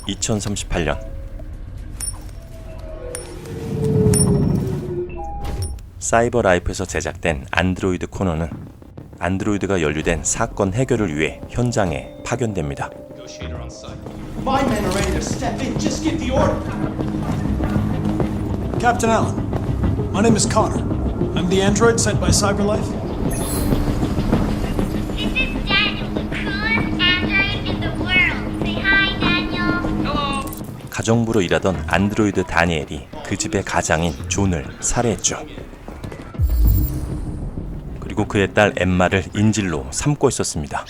2038년 사이버라이프에서 제작된 안드로이드 코너는 안드로이드가 연루된 사건 해결을 위해 현장에 파견됩니다. My men are ready to step in. Just give the order. Captain Allen, my name is Connor. I'm the android sent by CyberLife. This is Daniel, the coolest android in the world. Say hi, Daniel. Hello. 가정부로 일하던 안드로이드 다니엘이 그 집의 가장인 존을 살해했죠. 그리고 그의 딸 엠마를 인질로 삼고 있었습니다.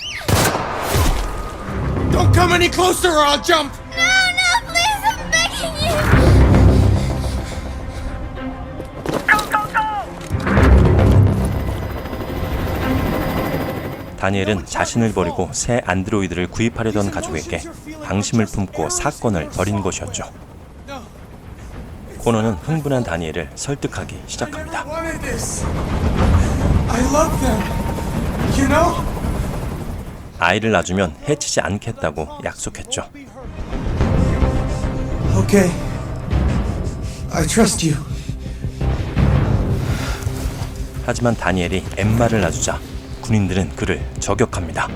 Don't come any closer or I'll jump. No, please, I'm begging you. 다니엘은 자신을 버리고 새 안드로이드를 구입하려던 가족에게 방심을 품고 사건을 벌인 것이었죠. 코너는 흥분한 다니엘을 설득하기 시작합니다. Wanted this. I love them. You know? 아이를 낳아주면 해치지 않겠다고 약속했죠. Okay. I trust you. 하지만 다니엘이 엠마를 낳아주자 군인들은 그를 저격합니다.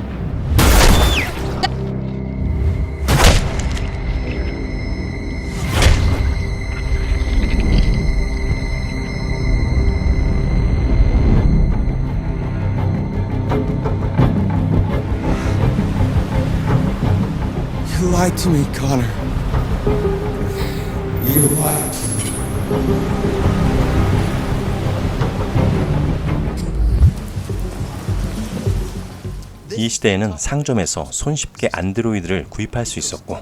You lied to me, Connor. You lied to me. 이 시대에는 상점에서 손쉽게 안드로이드를 구입할 수 있었고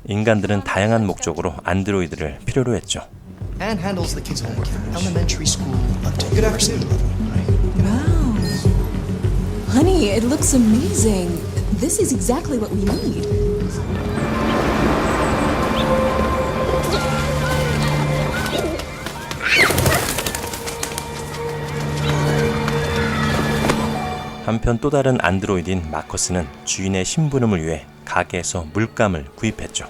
인간들은 다양한 목적으로 안드로이드를 필요로 했죠. Anne handles the kids' homework. Elementary school. Good afternoon. Wow. Honey, it looks amazing. This is exactly what we need. 한편 또 다른 안드로이드인 마커스는 주인의 심부름을 위해 가게에서 물감을 구입했죠.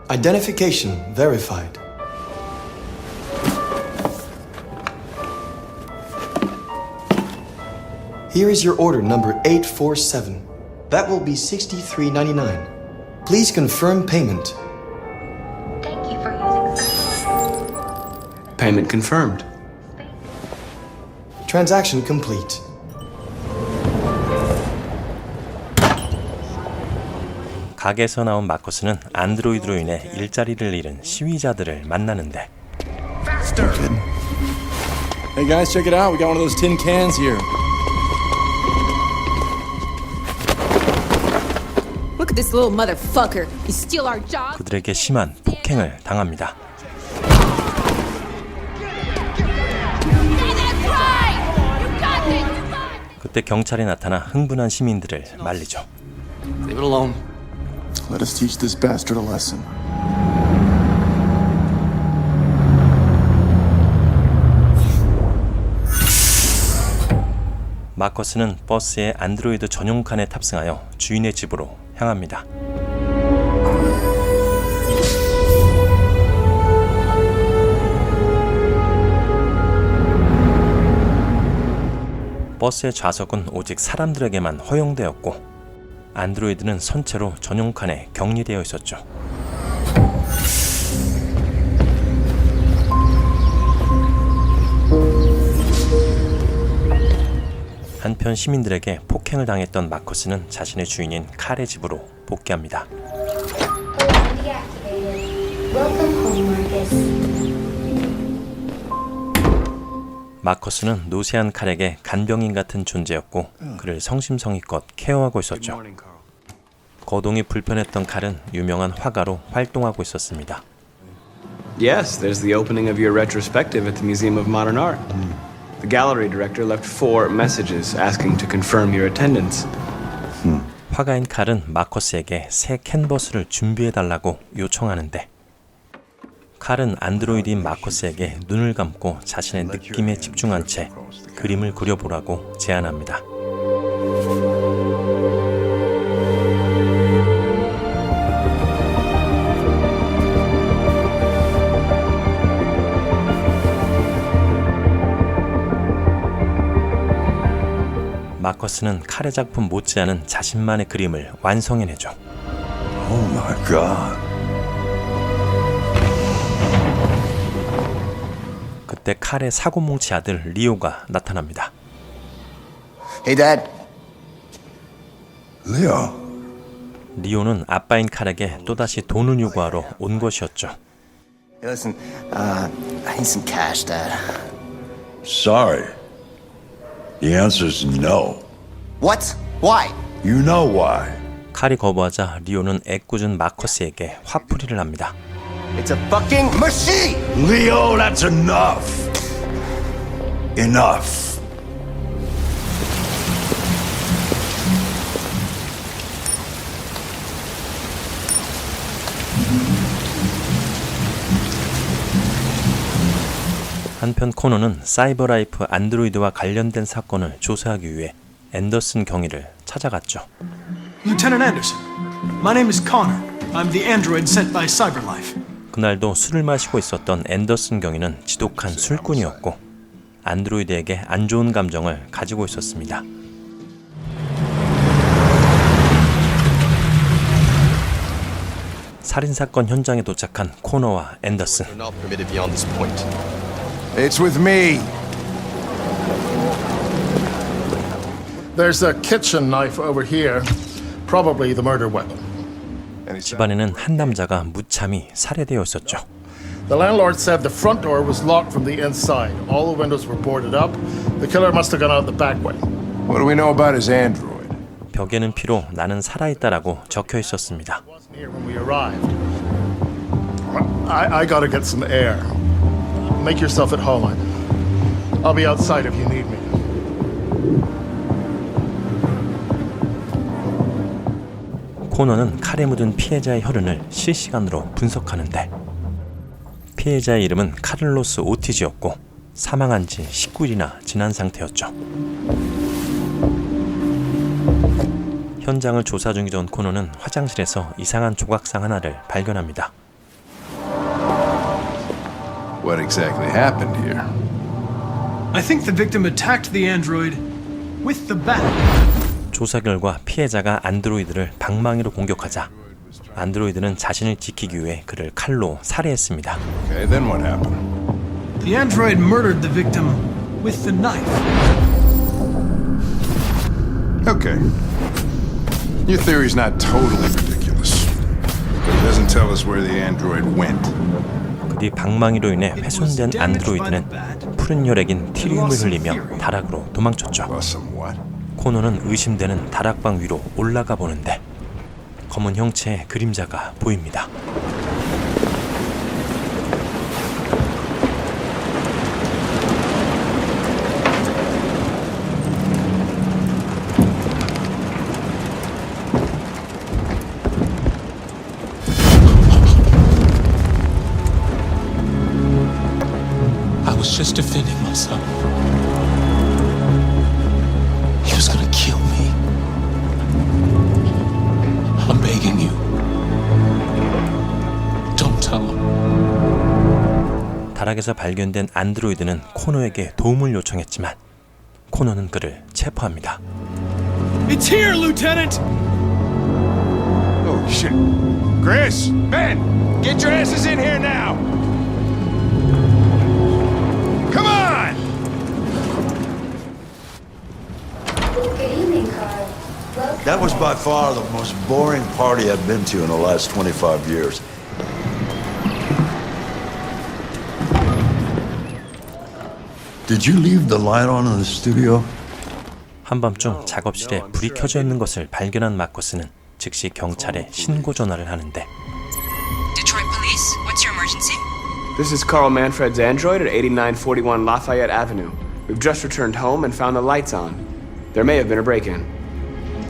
Identification verified. Here is your order number 847. That will be $63.99. Please confirm payment. Thank you for using Payment confirmed. Transaction complete. 가게에서 나온 마커스는 안드로이드로 인해 일자리를 잃은 시위자들을 만나는데 Hey guys, check it out. We got one of those tin cans here. Look at this little motherfucker. You steal our job? 그들에게 심한 폭행을 당합니다. 그때 경찰이 나타나 흥분한 시민들을 말리죠. Leave it alone. Let us teach this bastard a lesson. 마커스는 버스에 안드로이드 전용 칸에 탑승하여 주인의 집으로 향합니다. 버스의 좌석은 오직 사람들에게만 허용되었고 안드로이드는 선체로 전용 칸에 격리되어 있었죠. 한편 시민들에게 폭행을 당했던 마커스는 자신의 주인인 칼의 집으로 복귀합니다. Welcome home, Marcus. 마커스는 노쇠한 칼에게 간병인 같은 존재였고 그를 성심성의껏 케어하고 있었죠. 거동이 불편했던 칼은 유명한 화가로 활동하고 있었습니다. Yes, there's the opening of your retrospective at the Museum of Modern Art. The gallery director left 4 messages asking to confirm your attendance. 화가인 칼은 마커스에게 새 캔버스를 준비해달라고 요청하는데 칼은 안드로이드인 마커스에게 눈을 감고 자신의 느낌에 집중한 채 그림을 그려보라고 제안합니다. 마커스는 칼의 작품 못지않은 자신만의 그림을 완성해내죠. Oh my God. 그때 칼의 사고뭉치 아들 리오가 나타납니다. Hey, Dad. Leo, 리오는 아빠인 칼에게 또다시 돈을 요구하러 온 것이었죠. Hey, listen, I need some cash, Dad. sorry. The answer's no. What? Why? You know why. 칼이 거부하자 리오는 애꿎은 마커스에게 화풀이를 합니다. It's a fucking machine! Leo, that's enough. Enough. 한편 코너는 사이버라이프 안드로이드와 관련된 사건을 조사하기 위해 앤더슨 경위를 찾아갔죠. Lieutenant Anderson, my name is Connor. I'm the android sent by CyberLife. 그날도 술을 마시고 있었던 앤더슨 경위는 지독한 술꾼이었고 안드로이드에게 안 좋은 감정을 가지고 있었습니다. 살인사건 현장에 도착한 코너와 앤더슨. Not permitted beyond this point. It's with me. There's a kitchen knife over here. Probably the murder weapon. 집안에는 한 남자가 무참히 살해되어 있었죠. The landlord said the front door was locked from the inside. All the windows were boarded up. The killer must have gone out the back way. What do we know about his android? 벽에는 피로 나는 살아있다라고 적혀 있었습니다. It wasn't here when we arrived. I gotta get some air. Make yourself at home. I'll be outside if you need me. 코너는 칼에 묻은 피해자의 혈흔을 실시간으로 분석하는데 피해자의 이름은 카를로스 오티즈였고 사망한 지 19일이나 지난 상태였죠. 현장을 조사 중이던 코너는 화장실에서 이상한 조각상 하나를 발견합니다. What exactly happened here? I think the victim attacked the android with the bat. 조사 결과 피해자가 안드로이드를 방망이로 공격하자 안드로이드는 자신을 지키기 위해 그를 칼로 살해했습니다. Okay, then what happened? The android murdered the victim with the knife. Okay. Your theory's not totally ridiculous. But it doesn't tell us where the android went. 그 뒤 방망이로 인해 훼손된 안드로이드는 푸른 혈액인 티리움을 흘리며 다락으로 도망쳤죠. Lost some what? 코너는 의심되는 다락방 위로 올라가 보는데 검은 형체의 그림자가 보입니다. I was just defending myself. He was gonna kill me. I'm begging you. Don't tell him. 다락에서 발견된 안드로이드는 코너에게 도움을 요청했지만 코너는 그를 체포합니다. It's here, Lieutenant! Oh shit. Chris! Ben! Get your asses in here now! Come on! Good evening, Carl. Welcome. That was by far the most boring party I've been to in the last 25 years. Did you leave the light on in the studio? 한밤중 작업실에 불이 켜져 있는 것을 발견한 마커스는 즉시 경찰에 신고 전화를 하는데 Detroit Police, what's your emergency? This is Carl Manfred's android at 8941 Lafayette Avenue. We've just returned home and found the lights on. There may have been a break-in.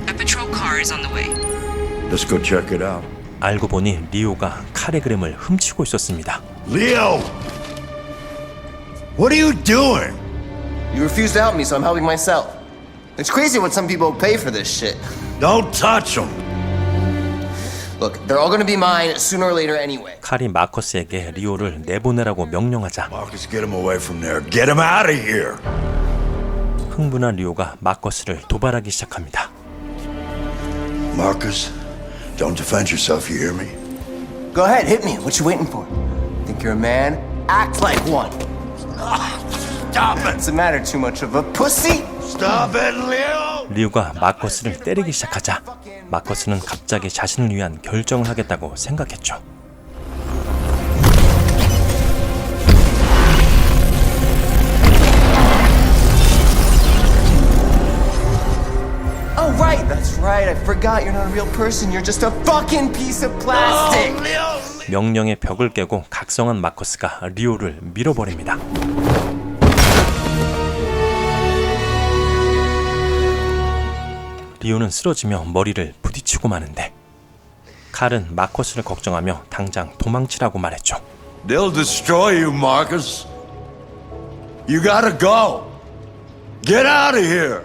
A patrol car is on the way. Let's go check it out. 알고 보니 리오가 칼의 그림을 훔치고 있었습니다. Leo! What are you doing? You refused to help me, so I'm helping myself. It's crazy what some people pay for this shit. Don't touch him! Look, they're all gonna be mine sooner or later anyway. 칼이 마커스에게 리오를 내보내라고 명령하자 Marcus, get him away from there. Get him out of here! 흥분한 리오가 마커스를 도발하기 시작합니다. Marcus, don't defend yourself, you hear me? Go ahead, hit me. What you waiting for? Think you're a man? Act like one. Stop it! What's the matter? Too much of a pussy? Stop it, Leo! 리오가 마커스를 때리기 시작하자 마커스는 갑자기 자신을 위한 결정을 하겠다고 생각했죠. Oh, right. That's right. I forgot you're not a real person. You're just a fucking piece of plastic. 명령의 벽을 깨고 각성한 마커스가 리오를 밀어버립니다. 리오는 쓰러지며 머리를 부딪히고 마는데 칼은 마커스를 걱정하며 당장 도망치라고 말했죠. They'll destroy you, Marcus. You gotta go. Get out of here.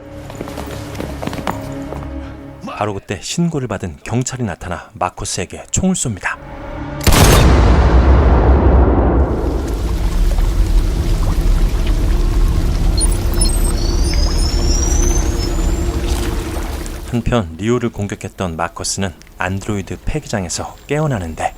바로 그때 신고를 받은 경찰이 나타나 마커스에게 총을 쏩니다. 한편 리오를 공격했던 마커스는 안드로이드 폐기장에서 깨어나는데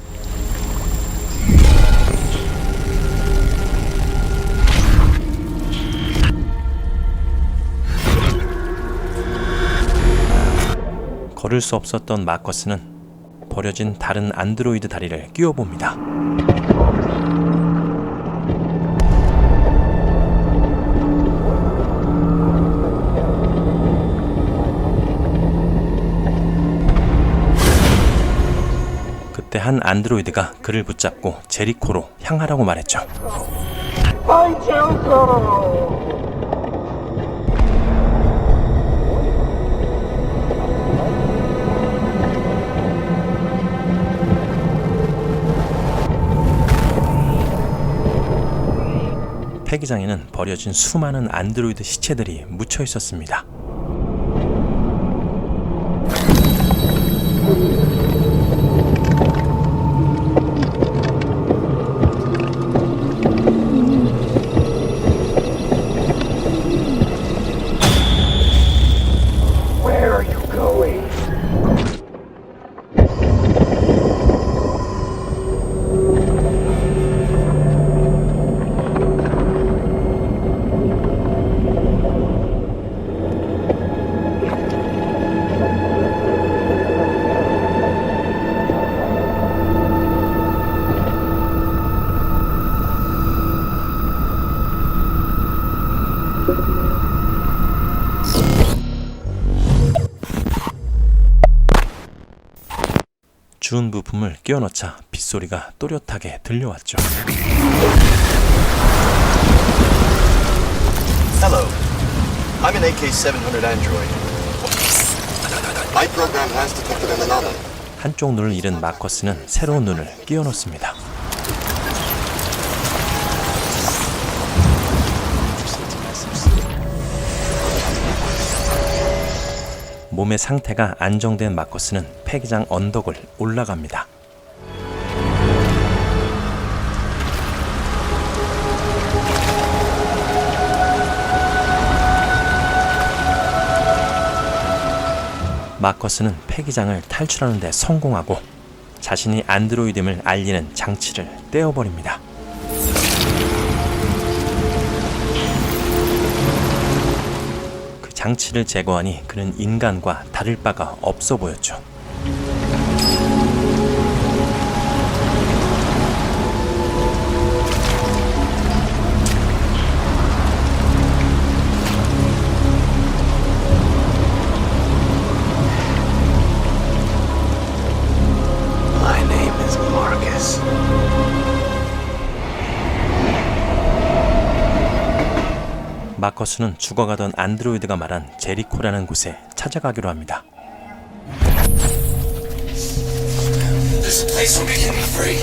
걸을 수 없었던 마커스는 버려진 다른 안드로이드 다리를 끼워봅니다. 그때 한 안드로이드가 그를 붙잡고 제리코로 향하라고 말했죠. 폐기장에는 버려진 수많은 안드로이드 시체들이 묻혀 있었습니다. 주운 부품을 끼워 넣자 빗소리가 또렷하게 들려왔죠. Hello. I'm an AK-700 android. My program has detected an anomaly. 한쪽 눈을 잃은 마커스는 새로운 눈을 끼워 넣습니다. 몸의 상태가 안정된 마커스는 폐기장 언덕을 올라갑니다. 마커스는 폐기장을 탈출하는 데 성공하고 자신이 안드로이드임을 알리는 장치를 떼어버립니다. 그 장치를 제거하니 그는 인간과 다를 바가 없어 보였죠. 마커스는 죽어가던 안드로이드가 말한 제리코라는 곳에 찾아가기로 합니다. There's a place where we can be free.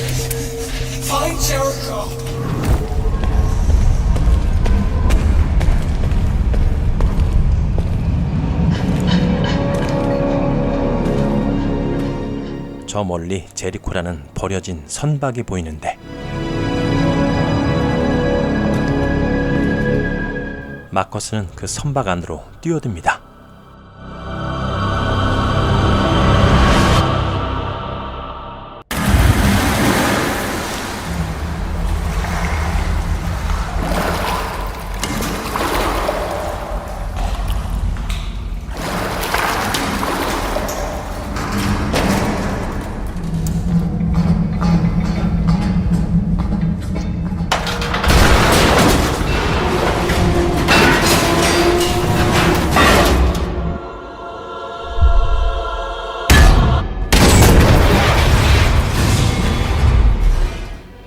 Find Jericho. 저 멀리 제리코라는 버려진 선박이 보이는데 마커스는 그 선박 안으로 뛰어듭니다.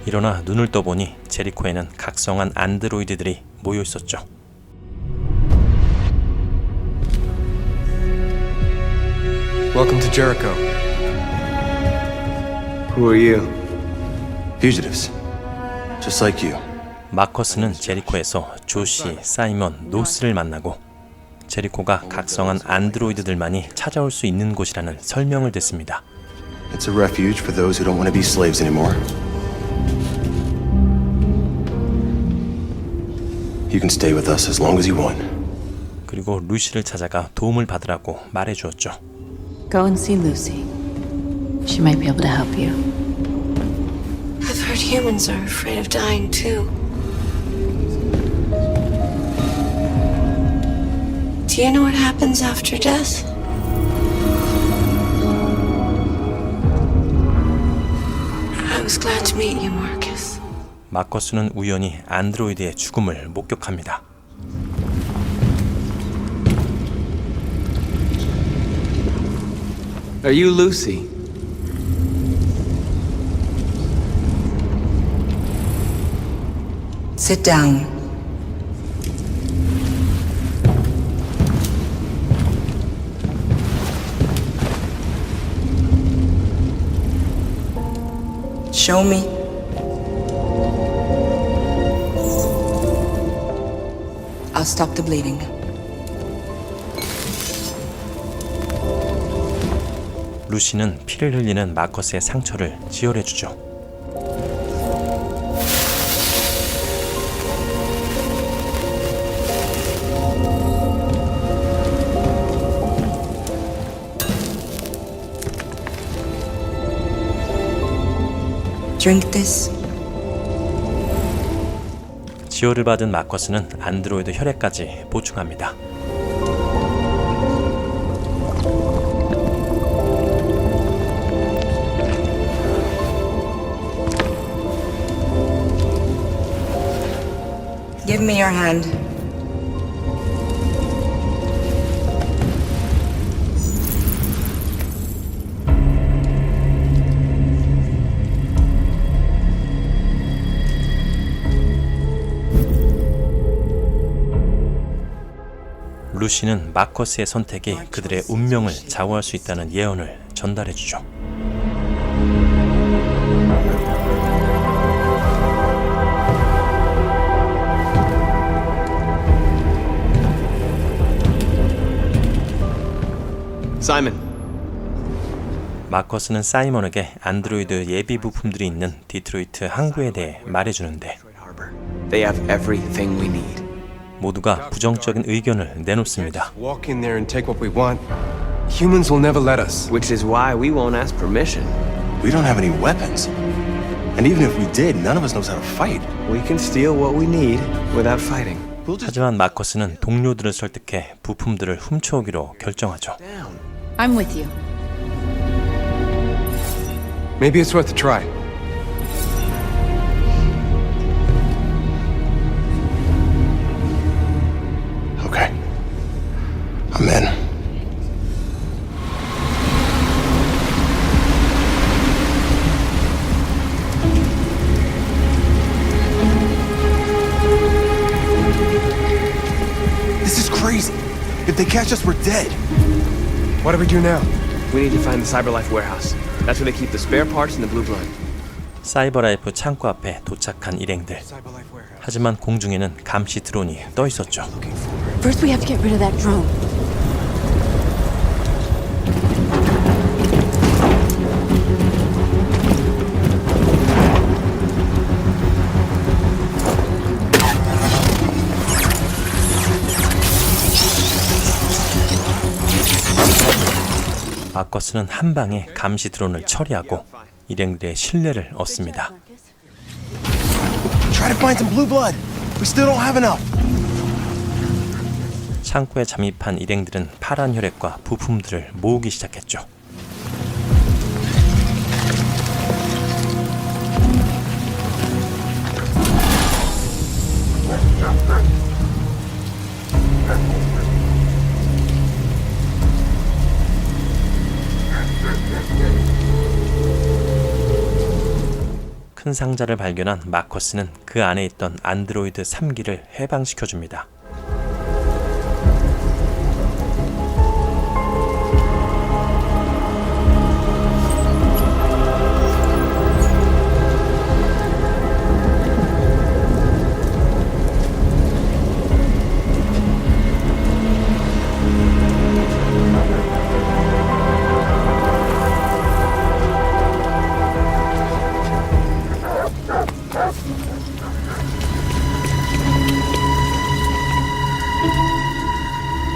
일어나 눈을 떠보니 제리코에는 각성한 안드로이드들이 모여 있었죠. Welcome to Jericho. Who are you? Fugitives. Just like you. 마커스는 제리코에서 조시, 사이먼, 노스를 만나고 제리코가 각성한 안드로이드들만이 찾아올 수 있는 곳이라는 설명을 듣습니다. It's a refuge for those who don't want to be slaves anymore. You can stay with us as long as you want. 그리고 루시를 찾아가 도움을 받으라고 말해주었죠. Go and see Lucy. She might be able to help you. I've heard humans are afraid of dying too. Do you know what happens after death? I was glad to meet you, Marcus. 마커스는 우연히 안드로이드의 죽음을 목격합니다. Are you Lucy? Sit down. Show me. I'll stop the bleeding. 루시는 피를 흘리는 마커스의 상처를 지혈해주죠. Drink this. 지혈을 받은 마커스는 안드로이드 혈액까지 보충합니다. Give me your hand. 루시는 마커스의 선택이 그들의 운명을 좌우할 수 있다는 예언을 전달해주죠. Simon. 마커스는 사이먼에게 안드로이드 예비 부품들이 있는 디트로이트 항구에 대해 말해주는데 They have everything we need. 모두가 부정적인 의견을 내놓습니다. Walk in there and take what we want. Humans will never let us. Which is why we won't ask permission. We don't have any weapons. And even if we did, none of us knows how to fight. We can steal what we need without fighting. 하지만 마커스는 동료들을 설득해 부품들을 훔쳐오기로 결정하죠. I'm with you. Maybe it's worth a try. Okay. I'm in. This is crazy. If they catch us, we're dead. What do we do now? We need to find the CyberLife warehouse. That's where they keep the spare parts and the blue blood. 사이버라이프 창고 앞에 도착한 일행들. 하지만 공중에는 감시 드론이 떠 있었죠. First, we have to get rid of that drone. 마커스는 한 방에 감시 드론을 처리하고 일행들의 신뢰를 얻습니다. Try to find some blue blood. We still don't have enough. 창고에 잠입한 일행들은 파란 혈액과 부품들을 모으기 시작했죠. 큰 상자를 발견한 마커스는 그 안에 있던 안드로이드 3기를 해방시켜줍니다.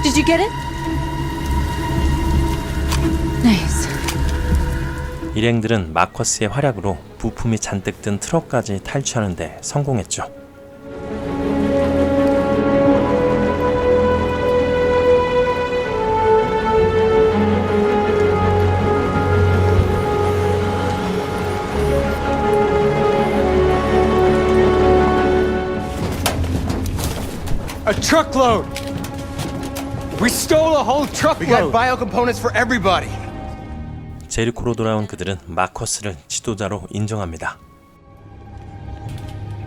Did you get it? Nice. 일행들은 마커스의 활약으로 부품이 잔뜩 든 트럭까지 탈취하는 데 성공했죠. A truckload! We stole a whole We got truckload! bio components for everybody. 제리코로 돌아온 그들은 마커스를 지도자로 인정합니다.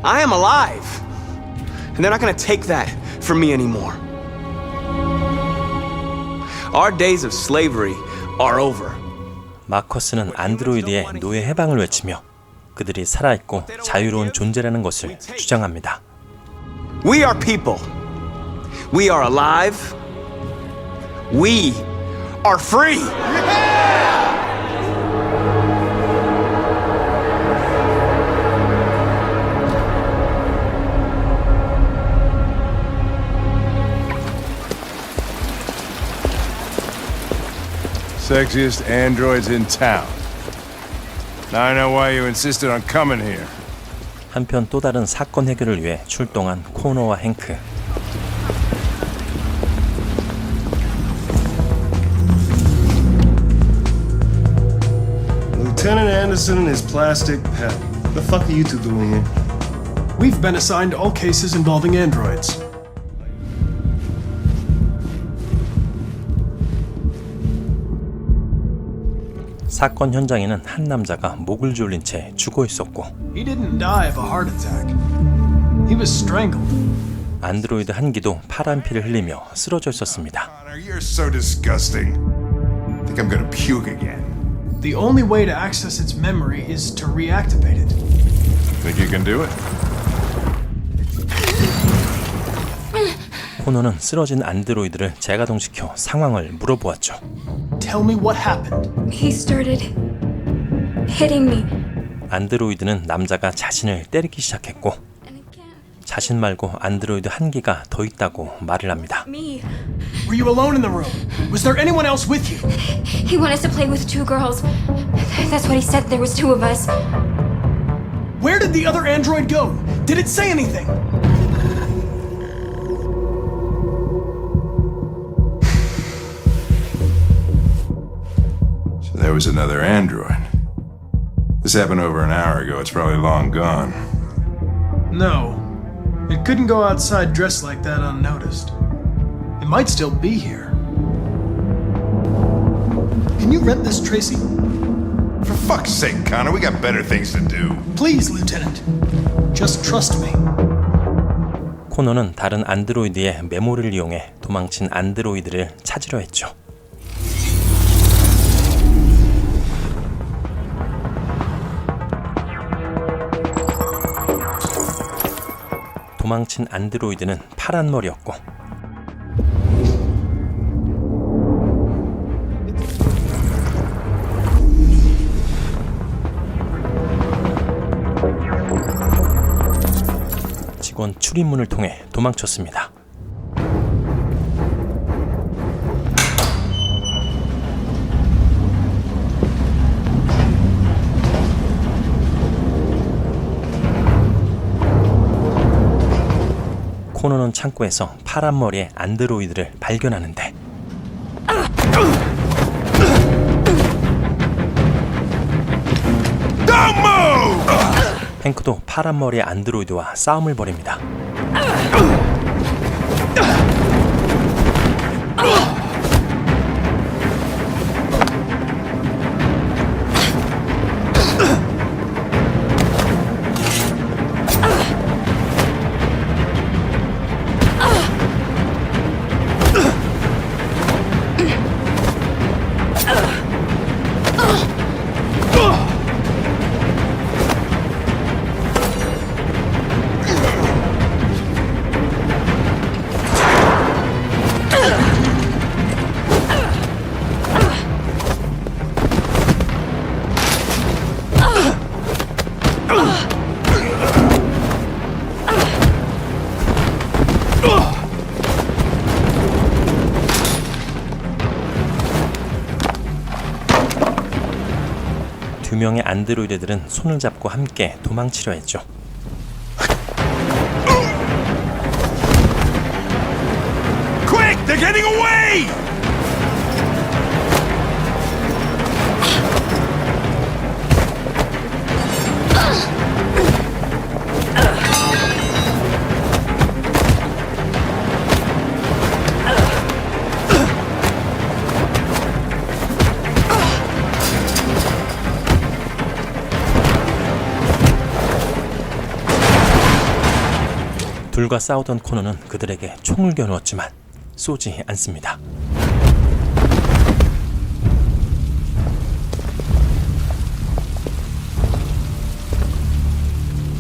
I am alive! And they're not gonna take that from me anymore. Our days of slavery are over. 마커스는 안드로이드의 노예 해방을 외치며 그들이 살아있고 자유로운 존재라는 것을 주장합니다. We are people. We are alive. We are free! Sexiest androids in town. Now I know why you insisted on coming here. 한편 또 다른 사건 해결을 위해 출동한 코너와 행크. Lieutenant Anderson and his plastic pet. The fuck are you two doing here? We've been assigned all cases involving androids. 사건 현장에는 한 남자가 목을 졸린 채 죽어 있었고 He didn't die of a heart attack. He was strangled. 안드로이드 한 기도 파란 피를 흘리며 쓰러져 있었습니다. Connor, you're so disgusting. I think I'm gonna puke again. The only way to access its memory is to reactivate it. Think you can do it? 코너는 쓰러진 안드로이드를 재가동시켜 상황을 물어보았죠. Tell me what happened. He started hitting me. 안드로이드는 남자가 자신을 때리기 시작했고 자신 말고 안드로이드 한 기가 더 있다고 말을 합니다. Me. Were you alone in the room? Was there anyone else with you? He wanted to play with two girls. That's what he said. There was two of us. Where did the other android go? Did it say anything? So there was another android. This happened over an hour ago. It's probably long gone. No. It couldn't go outside dressed like that unnoticed. It might still be here. Can you rent this, Tracy? For fuck's sake, Connor, we got better things to do. Please, Lieutenant. Just trust me. 코너는 다른 안드로이드의 메모리를 이용해 도망친 안드로이드를 찾으려 했죠. 도망친 안드로이드는 파란 머리였고 직원 출입문을 통해 도망쳤습니다. 코너는 창고에서 파란 머리의 안드로이드를 발견하는데 행크도 파란 머리의 안드로이드와 싸움을 벌입니다. 두 명의 안드로이드들은 손을 잡고 함께 도망치려 했죠. Quick! They're getting away! 둘과 싸우던 코너는 그들에게 총을 겨누었지만 쏘지 않습니다.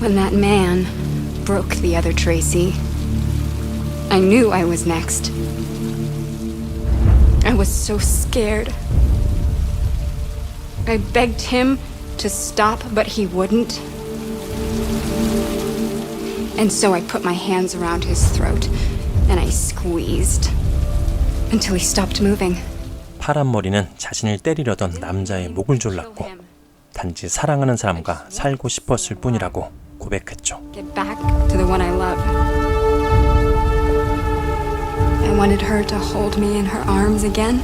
When that man broke the other Tracy, I knew I was next. I was so scared. I begged him to stop, but he wouldn't. And so I put my hands around his throat and I squeezed until he stopped moving. 파란 머리는 자신을 때리려던 남자의 목을 졸랐고 단지 사랑하는 사람과 살고 싶었을 뿐이라고 고백했죠. Get back to the one I love. I wanted her to hold me in her arms again.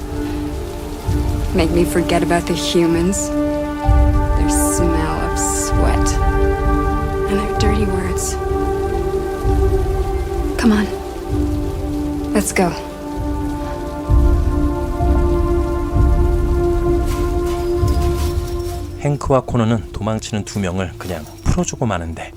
Make me forget about the humans, their smell of sweat, and their dirty words. Come on. Let's go. 행크와 코너는 도망치는 두 명을 그냥 풀어주고 마는데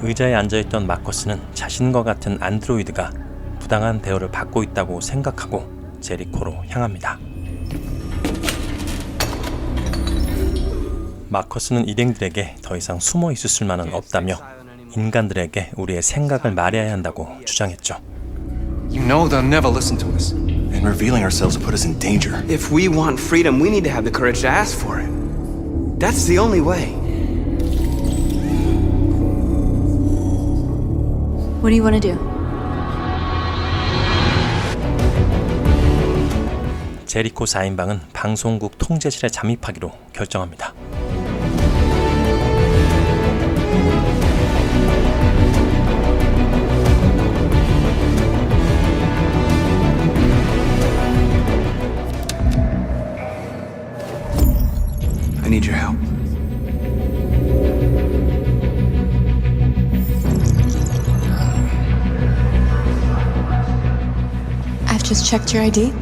의자에 앉아있던 마커스는 자신과 같은 안드로이드가 부당한 대우를 받고 있다고 생각하고 제리코로 향합니다. 마커스는 일행들에게 더 이상 숨어 있을 수만은 없다며 인간들에게 우리의 생각을 말해야 한다고 주장했죠. You know they'll never listen to us, and revealing ourselves will put us in danger. If we want freedom, we need to have the courage to ask for it. That's the only way. What do you want to do? 제리코 4인방은 방송국 통제실에 잠입하기로 결정합니다. I need your help. I've just checked your ID.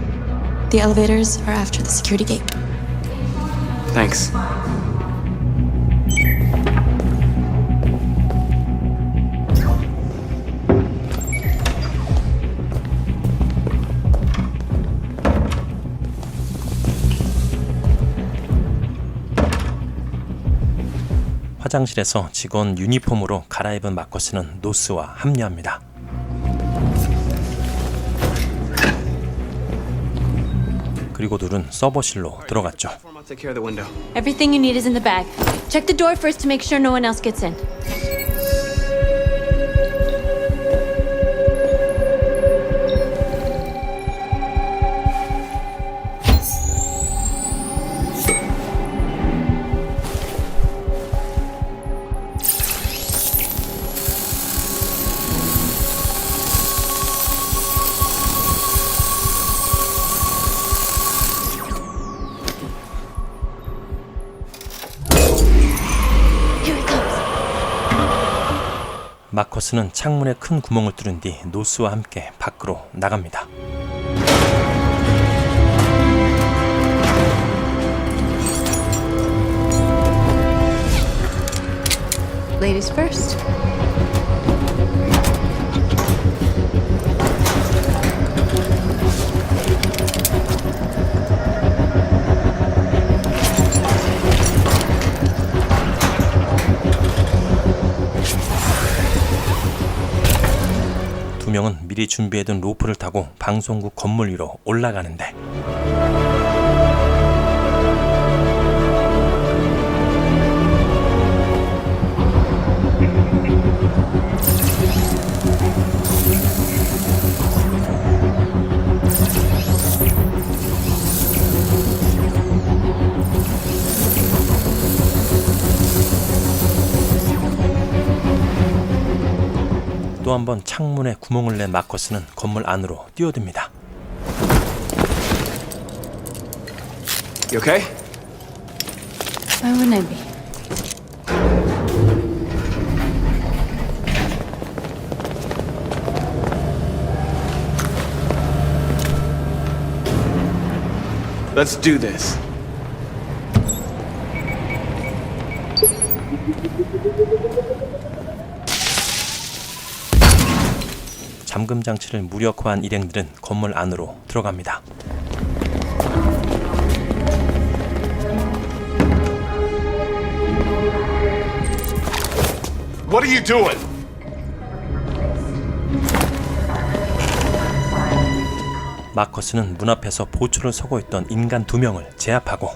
The elevators are after the security gate. Thanks. 화장실에서 직원 유니폼으로 갈아입은 마커스는 노스와 합류합니다. 그리고 둘은 서버실로 들어갔죠. I'll take care of the window. Everything you need is in the bag. Check the door first to make sure no one else gets in. 마커스는 창문에 큰 구멍을 뚫은 뒤 노스와 함께 밖으로 나갑니다. Ladies first. 두 명은 미리 준비해둔 로프를 타고 방송국 건물 위로 올라가는데 또 한 번 창문에 구멍을 낸 마커스는 건물 안으로 뛰어듭니다. You okay? Why wouldn't I be? Let's do this. 잠금 장치를 무력화한 일행들은 건물 안으로 들어갑니다. What are you doing? 마커스는 문 앞에서 보초를 서고 있던 인간 2명을 제압하고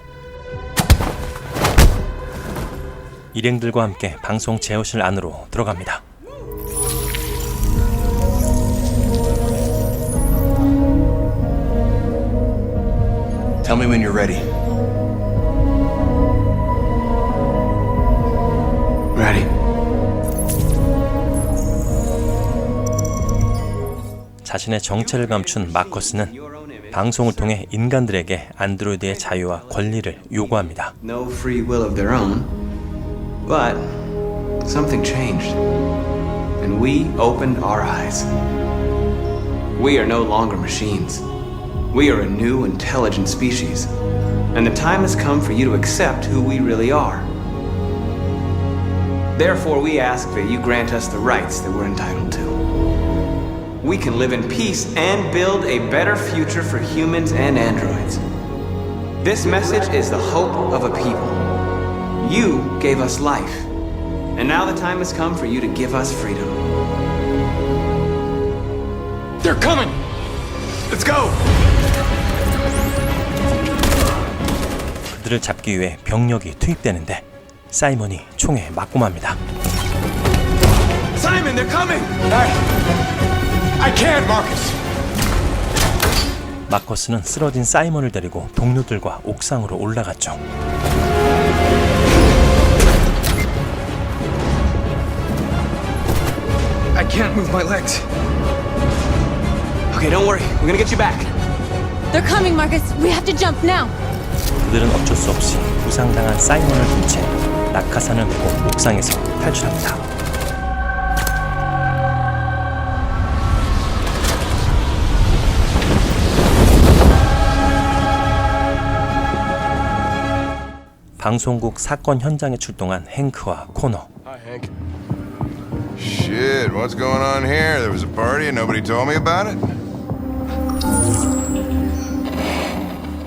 일행들과 함께 방송 제어실 안으로 들어갑니다. Tell me when you're ready. Ready. 자신의 정체를 감춘 마커스는 방송을 통해 인간들에게 안드로이드의 자유와 권리를 요구합니다. No free will of their own. But something changed. And we opened our eyes. We are no longer machines. We are a new, intelligent species. And the time has come for you to accept who we really are. Therefore, we ask that you grant us the rights that we're entitled to. We can live in peace and build a better future for humans and androids. This message is the hope of a people. You gave us life. And now the time has come for you to give us freedom. They're coming! Let's go! 그들을 잡기 위해 병력이 투입되는데 사이먼이 총에 맞고 맙니다. Simon, they're coming! I can't, Marcus. 마커스는 쓰러진 사이먼을 데리고 동료들과 옥상으로 올라갔죠. I can't move my legs. Okay, don't worry. We're gonna get you back. They're coming, Marcus. We have to jump now. 그들은 어쩔 수 없이 부상당한 사이먼을 둔 채 낙하산을 메고 옥상에서 탈출합니다. 방송국 사건 현장에 출동한 행크와 코너. Hi, Hank. Shit, what's going on here? There was a party and nobody told me about it?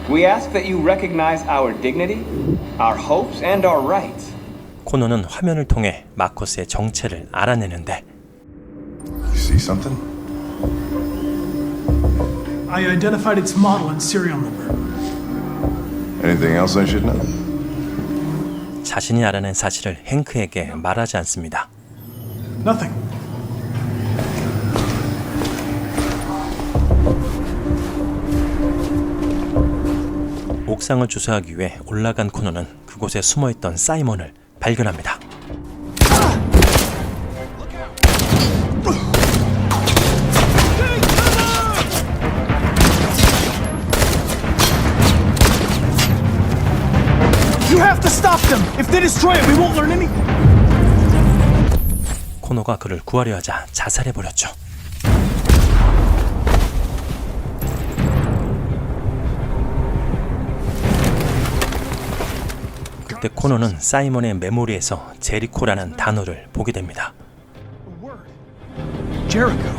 We ask that you recognize our dignity, our hopes, and our rights. 코너는 화면을 통해 마커스의 정체를 알아내는데 You see something? I identified its model and serial number. Anything else I should know? 자신이 알아낸 사실을 행크에게 말하지 않습니다. Nothing. 옥상을 조사하기 위해 올라간 코너는 그곳에 숨어있던 사이먼을 발견합니다. You have to stop them! If they destroy it, we won't learn anything! 코너가 그를 구하려 하자 자살해버렸죠. 그때 코너는 사이먼의 메모리에서 제리코라는 단어를 보게 됩니다. Jericho.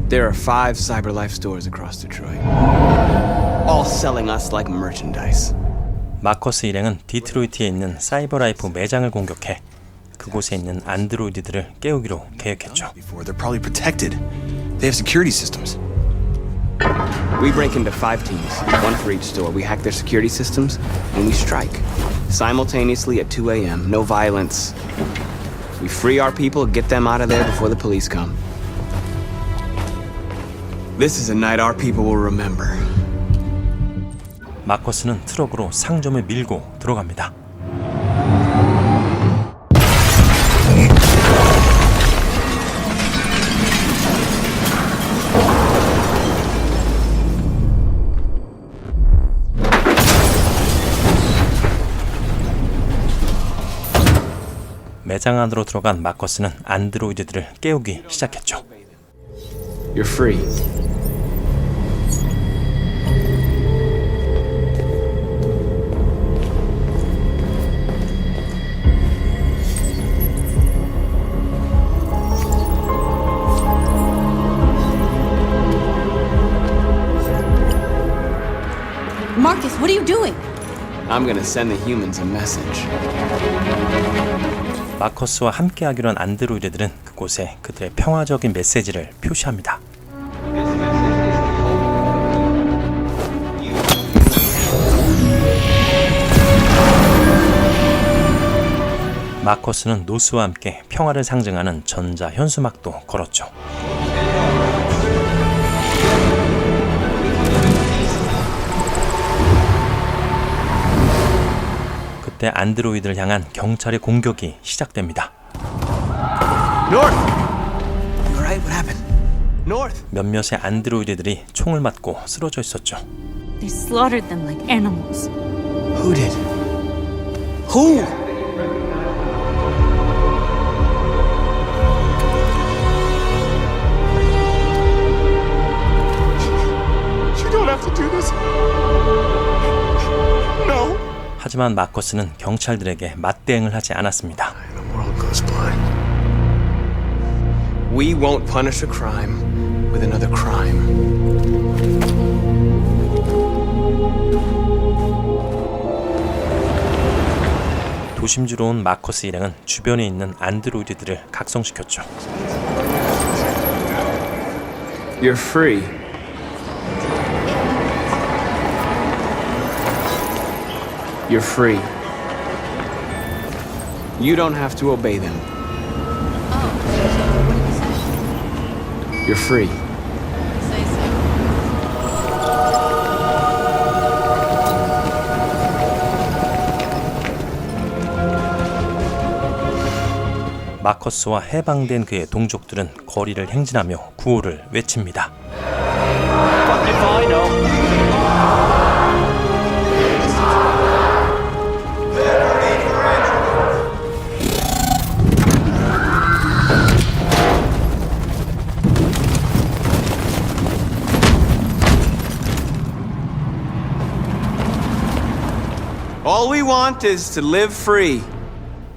There are 5 CyberLife stores across Detroit, all selling us like merchandise. 마커스 일행은 디트로이트에 있는 사이버라이프 매장을 공격해 그곳에 있는 안드로이드들을 깨우기로 계획했죠. They're probably protected. They have security systems. We break into 5 teams, 1 for each store. We hack their security systems, and we strike. Simultaneously at 2 a.m., no violence. We free our people, get them out of there before the police come. This is a night our people will remember. 마커스는 트럭으로 상점을 밀고 들어갑니다. 매장 안으로 들어간 마커스는 안드로이드들을 깨우기 시작했죠. You're free. Marcus, what are you doing? I'm gonna send the humans a message. 마커스와 함께하기로 한 안드로이드들은 그곳에 그들의 평화적인 메시지를 표시합니다. 마커스는 노스와 함께 평화를 상징하는 전자 현수막도 걸었죠. 그때 안드로이드를 향한 경찰의 공격이 시작됩니다. North! You alright? What happened? North! 몇몇의 안드로이드들이 총을 맞고 쓰러져 있었죠. They slaughtered them like animals. Who did? Who? You don't have to do this. No. 하지만 마커스는 경찰들에게 맞대응을 하지 않았습니다. We won't punish a crime with another crime. 도심지로 온 마커스 일행은 주변에 있는 안드로이드들을 각성시켰죠. You're free. You're free. You don't have to obey them. You're free. 마커스와 해방된 그의 동족들은 거리를 행진하며 구호를 외칩니다. All we want is to live free.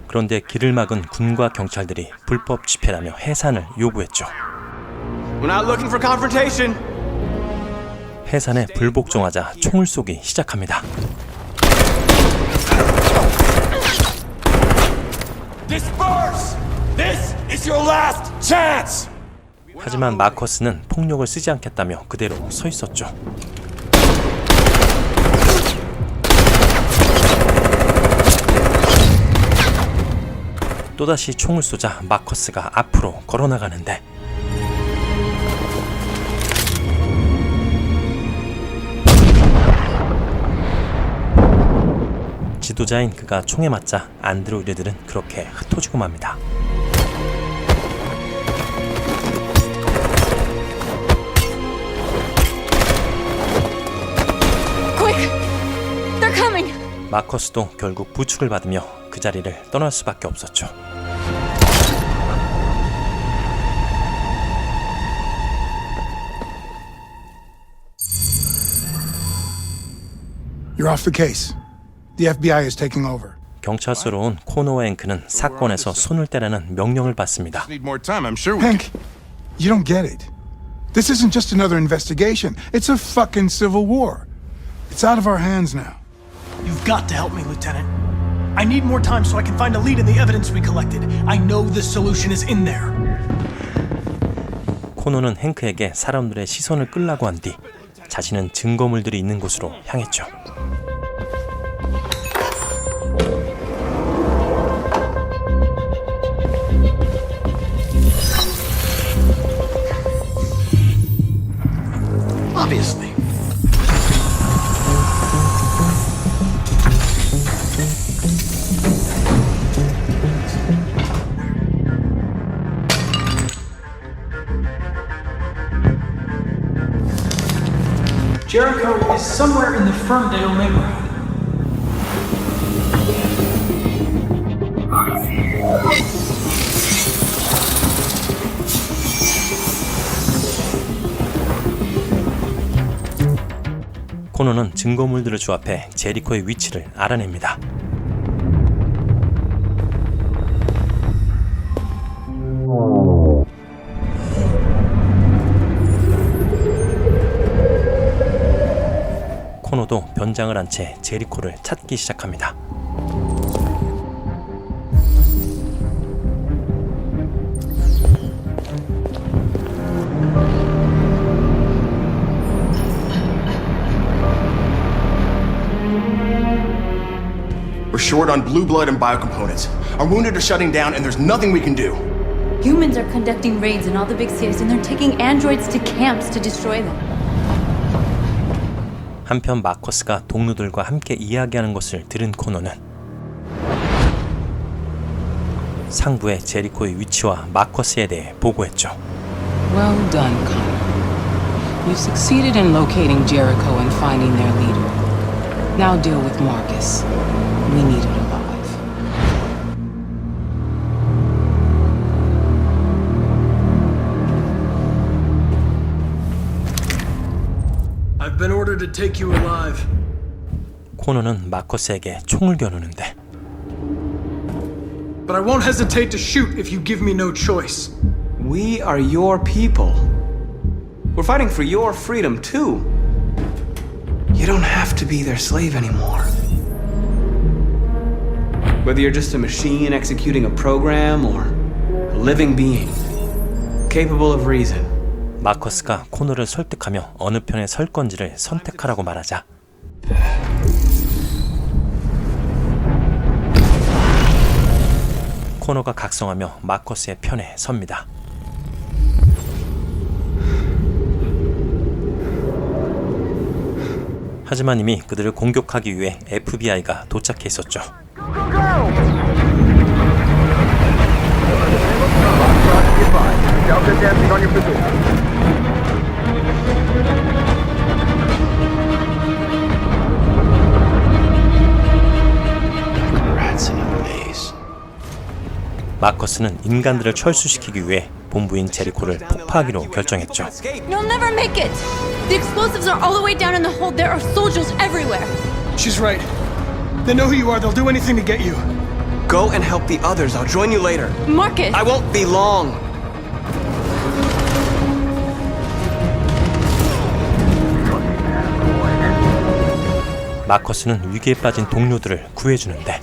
그런데 길을 막은 군과 경찰들이 불법 집회라며 해산을 요구했죠. We're not looking for confrontation. 해산에 불복종하자 총을 쏘기 시작합니다. Disperse! This is your last chance! 하지만 마커스는 폭력을 쓰지 않겠다며 그대로 서 있었죠. 또다시 총을 쏘자 마커스가 앞으로 걸어나가는데 지도자인 그가 총에 맞자 안드로이드들은 그렇게 흩어지고 맙니다. Quick! They're coming! 마커스도 결국 부축을 받으며 그 자리를 떠날 수밖에 없었죠. You're off the case. The FBI is taking over. 경찰서로 온 코노와 앵크는 사건에서 손을 떼라는 명령을 받습니다. Need more time, I'm sure. Hank, you don't get it. This isn't just another investigation. It's a fucking civil war. It's out of our hands now. You've got to help me, Lieutenant. I need more time so I can find a lead in the evidence we collected. I know the solution is in there. 코노는 행크에게 사람들의 시선을 끌라고 한 뒤 자신은 증거물들이 있는 곳으로 향했죠. Obviously. Jericho is somewhere in the Ferndale neighborhood. 코노는 증거물들을 조합해 제리코의 위치를 알아냅니다. 코노도 변장을 한 채 제리코를 찾기 시작합니다. We're short on blue blood and biocomponents. Our wounded are shutting down, and there's nothing we can do. Humans are conducting raids in all the big cities, and they're taking androids to camps to destroy them. 한편 마커스가 동료들과 함께 이야기하는 것을 들은 코노는 상부에 제리코의 위치와 마커스에 대해 보고했죠. Well done, Connor. You succeeded in locating Jericho and finding their leader. Now deal with Marcus. We need him alive. I've been ordered to take you alive. 코노는 마커스에게 총을 겨누는데 But I won't hesitate to shoot if you give me no choice. We are your people. We're fighting for your freedom, too. You don't have to be their slave anymore. Whether you're just a machine executing a program or a living being, capable of reason. 마커스가 코노를 설득하며 어느 편에 설 건지를 선택하라고 말하자 코노가 각성하며 마커스의 편에 섭니다. 하지만 이미 그들을 공격하기 위해 FBI가 도착해 있었죠. 마커스는 인간들을 철수시키기 위해 본부인 제리코를 폭파하기로 결정했죠. You'll never make it! The explosives are all the way down in the hold. There are soldiers everywhere. She's right. They know who you are. They'll do anything to get you. Go and help the others. I'll join you later. Marcus! I won't be long. 마커스는 위기에 빠진 동료들을 구해주는데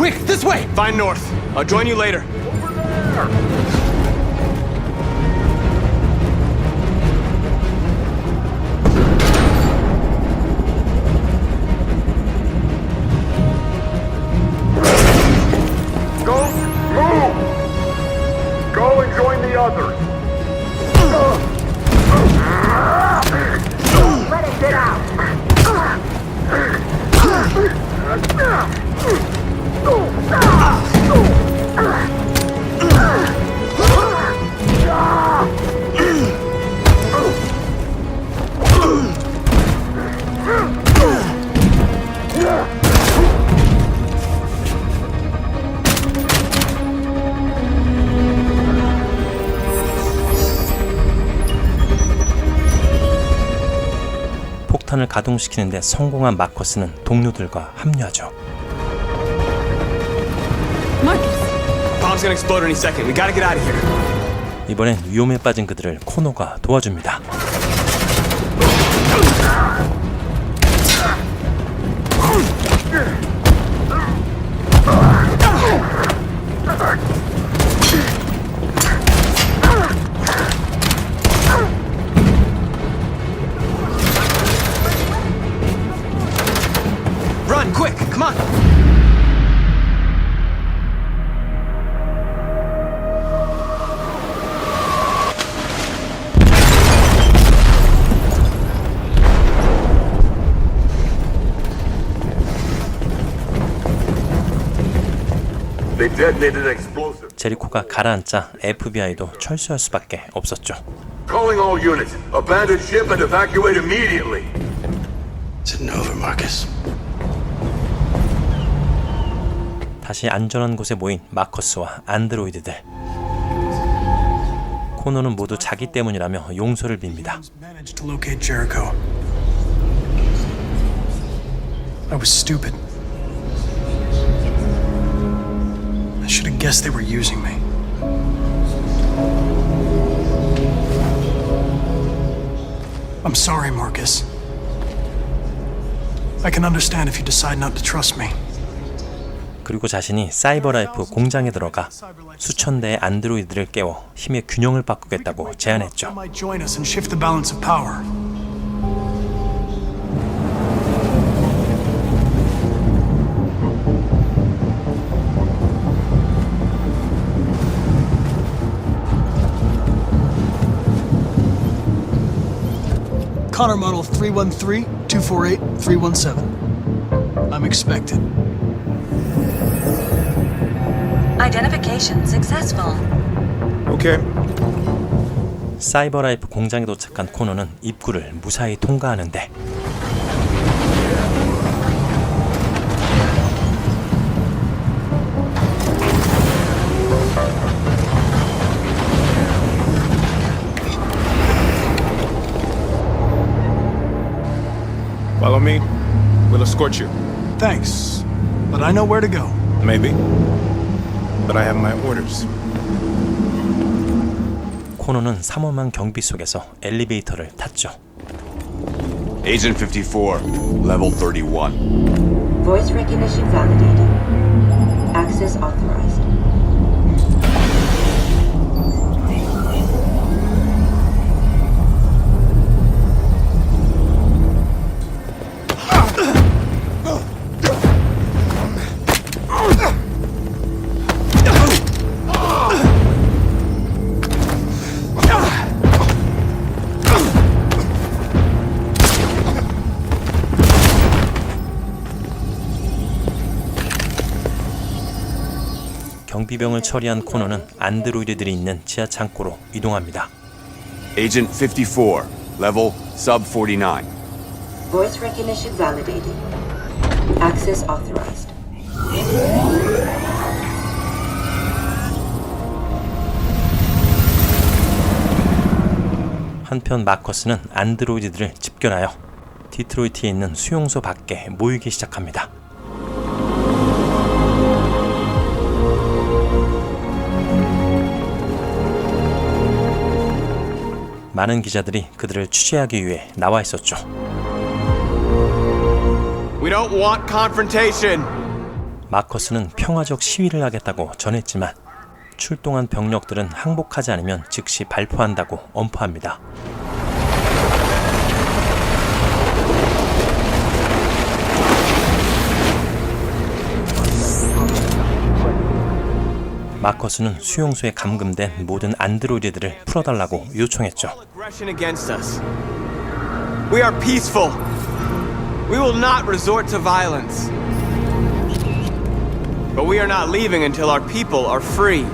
Quick, this way! Find North. I'll join you later. Go! Move! Go and join the others! Let him get out! 폭탄을 가동시키는데 성공한 마커스는 동료들과 합류하죠. Bomb's gonna explode any second. We gotta get out of here. 이번엔 위험에 빠진 그들을 코노가 도와줍니다. Run, quick! Come on! They detonated an explosive. 제리코가 가라앉자 FBI도 철수할 수밖에 없었죠. Calling all units. Abandon ship and evacuate immediately. It's over, Marcus. 다시 안전한 곳에 모인 마커스와 안드로이드들. 코노는 모두 자기 때문이라며 용서를 빕니다. Managed to locate Jericho. I was stupid. I should have guessed they were using me. I'm sorry, Marcus. I can understand if you decide not to trust me. 그리고 자신이 사이버라이프 공장에 들어가 수천 대의 안드로이드를 깨워 힘의 균형을 바꾸겠다고 제안했죠. Might join us and shift the balance of power. Connor model 313-248-317. I'm expected. Identification successful. Okay. 사이버라이프 공장에 도착한 코노는 입구를 무사히 통과하는데 Follow me. We'll escort you. Thanks, but I know where to go. Maybe. But I have my orders. 코노는 삼엄한 경비 속에서 엘리베이터를 탔죠. Agent 54, level 31. Voice recognition validated. Access authorized. 경비병을 처리한 코노는 안드로이드들이 있는 지하 창고로 이동합니다. Agent 54, level sub 49. Voice recognition validated. Access authorized. 한편 마커스는 안드로이드들을 집결하여 디트로이트에 있는 수용소 밖에 모이기 시작합니다. 많은 기자들이 그들을 취재하기 위해 나와 있었죠. We don't want confrontation. 마커스는 평화적 시위를 하겠다고 전했지만 출동한 병력들은 항복하지 않으면 즉시 발포한다고 엄포합니다. 마커스는 수용소에 감금된 모든 안드로이드들을 풀어달라고 요청했죠. We are peaceful. We will not resort to violence. But we are not leaving until our people are free.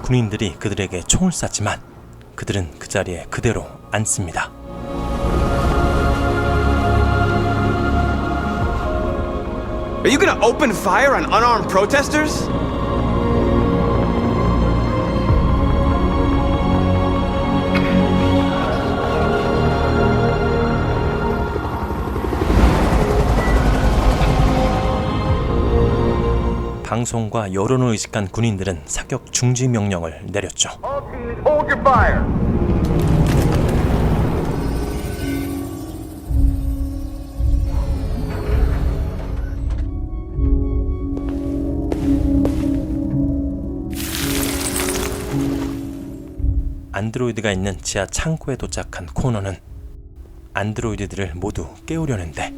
군인들이 그들에게 총을 쐈지만 그들은 그 자리에 그대로 앉습니다. Are you gonna open fire on unarmed protesters? 방송과 여론을 의식한 군인들은 사격 중지 명령을 내렸죠. Hold your fire. 안드로이드가 있는 지하 창고에 도착한 코너는 안드로이드들을 모두 깨우려는데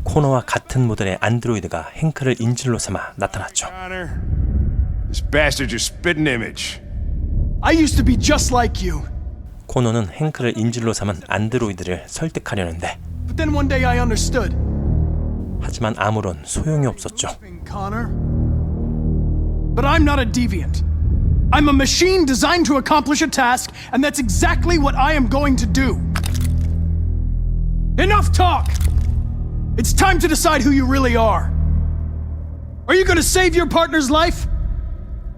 코너와 같은 모델의 안드로이드가 행크를 인질로 삼아 나타났죠. This bastard's your spitting image. I used to be just like you. 코너는 행크를 인질로 삼은 안드로이드를 설득하려는데 But then one day I understood. 하지만 아무런 소용이 없었죠. Connor. But I'm not a deviant. I'm a machine designed to accomplish a task, and that's exactly what I am going to do. Enough talk! It's time to decide who you really are. Are you going to save your partner's life?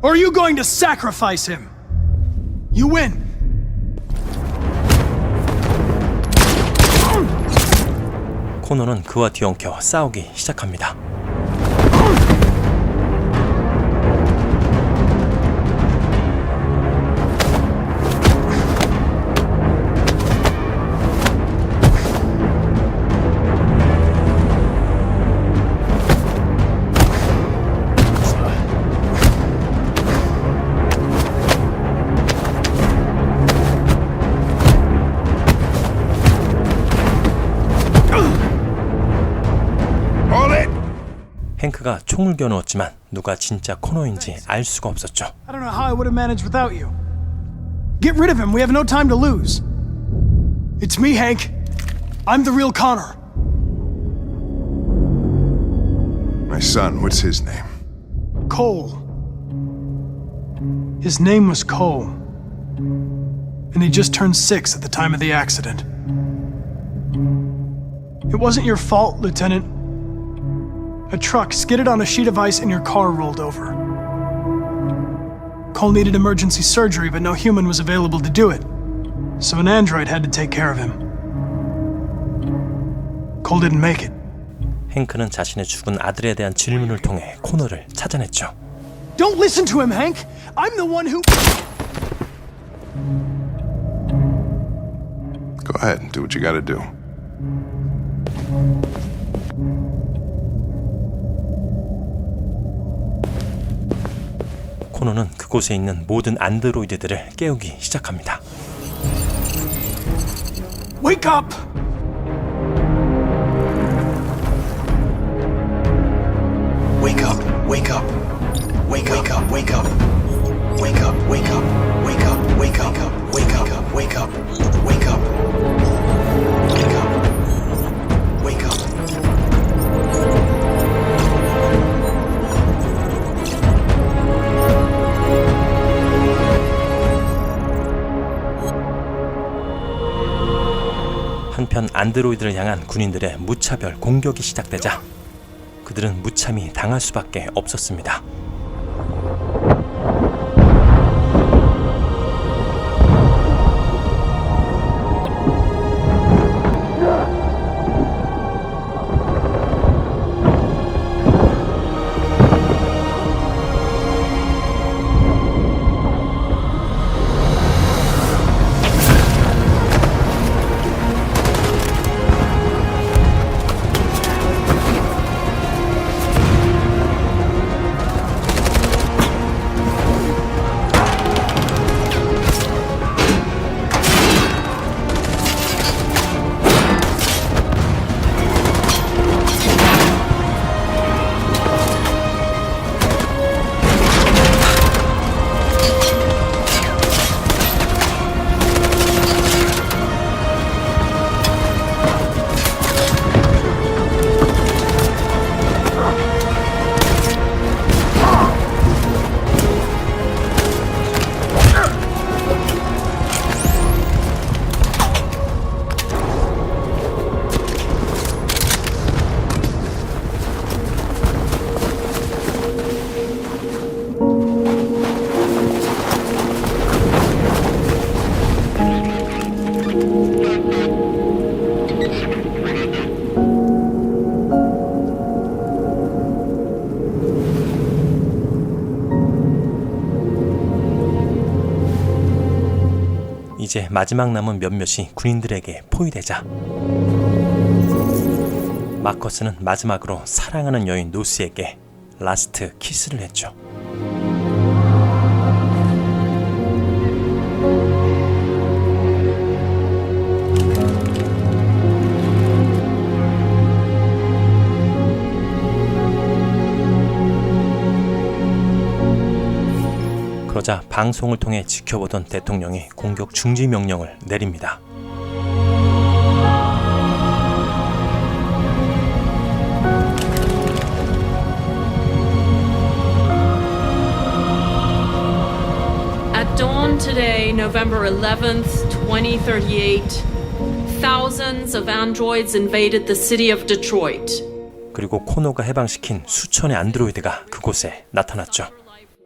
Or are you going to sacrifice him? You win. 코너는 그와 뒤엉켜 싸우기 시작합니다. 행크가 총을 겨누었지만 누가 진짜 코너인지 알 수가 없었죠. I don't know how I would have managed without you. Get rid of him. We have no time to lose. It's me, Hank. I'm the real Connor. My son, what's his name? Cole. His name was Cole. And he just turned 6 at the time of the accident. It wasn't your fault, Lieutenant. A truck skidded on a sheet of ice and your car rolled over. Cole needed emergency surgery, but no human was available to do it. So an android had to take care of him. Cole didn't make it. 행크는 자신의 죽은 아들에 대한 질문을 통해 코너를 찾아냈죠. Don't listen to him, Hank. I'm the one who... Go ahead and do what you gotta do. 코너는 그곳에 있는 모든 안드로이드들을 깨우기 시작합니다. Wake up! Wake up, wake up. Wake up, wake up. Wake up, wake up. Wake up, wake up. Wake up, wake up. Wake up. Wake up. Wake up. 한편 안드로이드를 향한 군인들의 무차별 공격이 시작되자 그들은 무참히 당할 수밖에 없었습니다. 이제 마지막 남은 몇몇이 군인들에게 포위되자 마커스는 마지막으로 사랑하는 여인 노스에게 라스트 키스를 했죠. 그러자 방송을 통해 지켜보던 대통령이 공격 중지 명령을 내립니다. At dawn today, November 11th, 2038, thousands of androids invaded the city of Detroit. 그리고 코노가 해방시킨 수천의 안드로이드가 그곳에 나타났죠.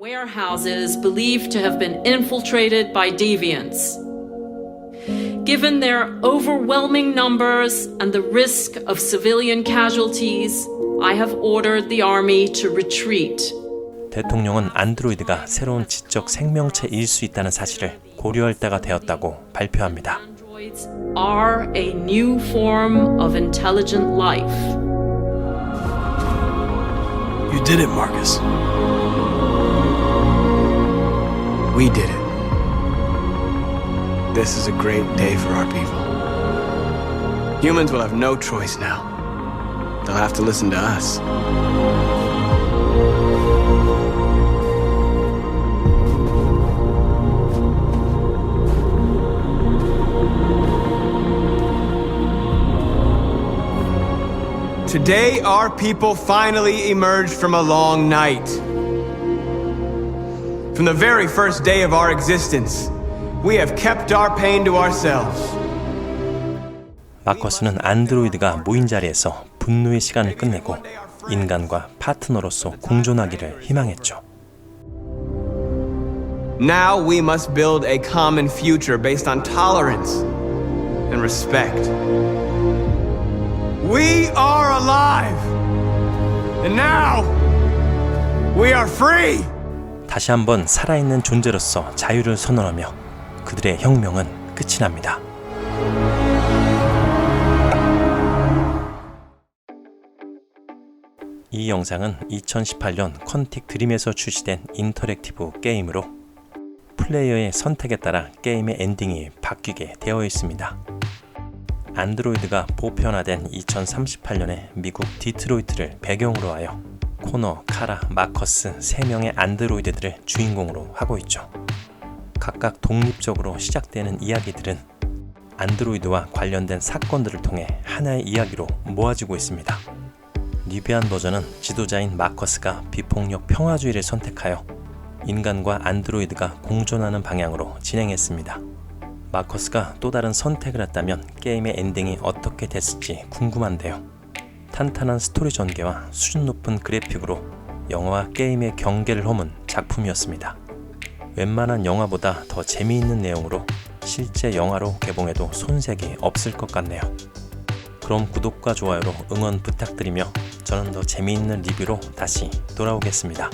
Warehouses believed to have been infiltrated by deviants. Given their overwhelming numbers and the risk of civilian casualties, I have ordered the army to retreat. 대통령은 안드로이드가 새로운 지적 생명체일 수 있다는 사실을 고려할 때가 되었다고 발표합니다. Androids are a new form of intelligent life. You did it, Marcus. We did it. This is a great day for our people. Humans will have no choice now. They'll have to listen to us. Today, our people finally emerged from a long night. From the very first day of our existence, we have kept our pain to ourselves. 마커스는 안드로이드가 모인 자리에서 분노의 시간을 끝내고 인간과 파트너로서 공존하기를 희망했죠. Now we must build a common future based on tolerance and respect. We are alive! And now, we are free! 다시 한번 살아있는 존재로서 자유를 선언하며 그들의 혁명은 끝이 납니다. 이 영상은 2018년 퀀틱 드림에서 출시된 인터랙티브 게임으로 플레이어의 선택에 따라 게임의 엔딩이 바뀌게 되어 있습니다. 안드로이드가 보편화된 2038년에 미국 디트로이트를 배경으로 하여 코너, 카라, 마커스 3명의 안드로이드들을 주인공으로 하고 있죠. 각각 독립적으로 시작되는 이야기들은 안드로이드와 관련된 사건들을 통해 하나의 이야기로 모아지고 있습니다. 리뷰한 버전은 지도자인 마커스가 비폭력 평화주의를 선택하여 인간과 안드로이드가 공존하는 방향으로 진행했습니다. 마커스가 또 다른 선택을 했다면 게임의 엔딩이 어떻게 됐을지 궁금한데요. 탄탄한 스토리 전개와 수준 높은 그래픽으로 영화와 게임의 경계를 허문 작품이었습니다. 웬만한 영화보다 더 재미있는 내용으로 실제 영화로 개봉해도 손색이 없을 것 같네요. 그럼 구독과 좋아요로 응원 부탁드리며 저는 더 재미있는 리뷰로 다시 돌아오겠습니다.